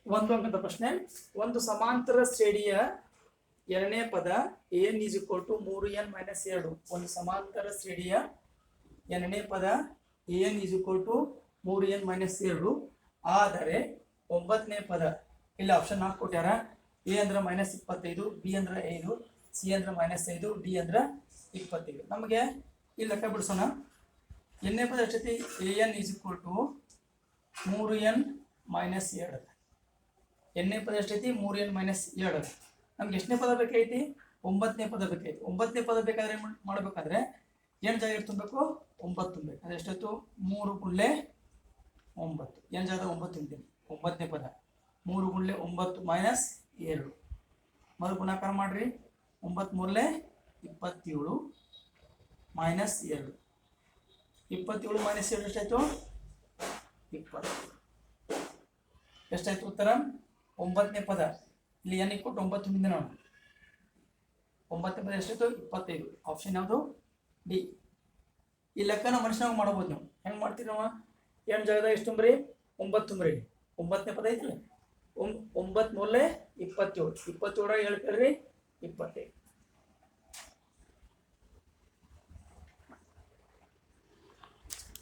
ಒಂದು ಅಂಕದ ಪ್ರಶ್ನೆ. ಒಂದು ಸಮಾಂತರ ಶ್ರೇಣಿಯ ಎರಡನೇ ಪದ n = 3n - 2. ಒಂದು ಸಮಾಂತರ ಶ್ರೇಣಿಯ ಎರಡನೇ ಪದ n = 3n - 2 ಆದರೆ ಒಂಬತ್ತನೇ ಪದ ಇಲ್ಲಿ ಆಪ್ಷನ್ 4 ಕೊಟ್ಟಾರ. a ಅಂದ್ರೆ -25, b ಅಂದ್ರೆ 5, c ಅಂದ್ರೆ -5, d ಅಂದ್ರೆ 25. ನಮಗೆ ಇಲ್ಲಿ ಲೆಕ್ಕ ಬಿಡಿಸೋಣ. ಎಣ್ಣೆ ಪದ ಎಷ್ಟೈತಿ? an = 3n - 2. ಎಣ್ಣೆ ಪದ ಎಷ್ಟೈತಿ? 3n - 2. ನಮ್ಗೆ ಎಷ್ಟನೇ ಪದ ಬೇಕೈತಿ? ಒಂಬತ್ತನೇ ಪದ ಬೇಕೈತಿ. ಒಂಬತ್ತನೇ ಪದ ಬೇಕಾದ್ರೆ ಮಾಡಬೇಕಾದ್ರೆ ಏನು ಜಾಗ ತುಂಬಬೇಕು? 9 ತುಂಬಬೇಕು. ಅದು ಎಷ್ಟಾಯ್ತು? 3 × 9. ಏನು ಜಾಗ? 9 ತುಂಬ್ತೀನಿ. ಒಂಬತ್ತನೇ ಪದ 3 × 9 - 2. ಮೊದಲು ಗುಣಾಕಾರ ಮಾಡ್ರಿ. 9 × 3 = 27 -2. 27 - 2 ಎಷ್ಟಾಯ್ತು? 20. ಎಷ್ಟಾಯ್ತು ಉತ್ತರ? ಒಂಬತ್ತನೇ ಪದ ಇಲ್ಲಿ n = 9 ತುಂಬಿದ್ದೆ ನಾವು. ಒಂಬತ್ತನೇ ಪದ ಎಷ್ಟಾಯ್ತು? 25. ಆಪ್ಷನ್ ಯಾವುದು? ಡಿ. ಈ ಲೆಕ್ಕನ ಮನುಷ್ಯನಾಗ ಮಾಡಬಹುದು. ನೀವು ಹೆಂಗೆ ಮಾಡ್ತೀರಿ? ನಾವು n ಜಾಗದಾಗ ಎಷ್ಟು ತುಂಬ್ರಿ? 9 ತುಂಬ್ರಿ. ಒಂಬತ್ತನೇ ಪದ ಐತಿಲ್ಲ, 9 × 3 = 27. 27 7 ಕೇಳ್ರಿ 25.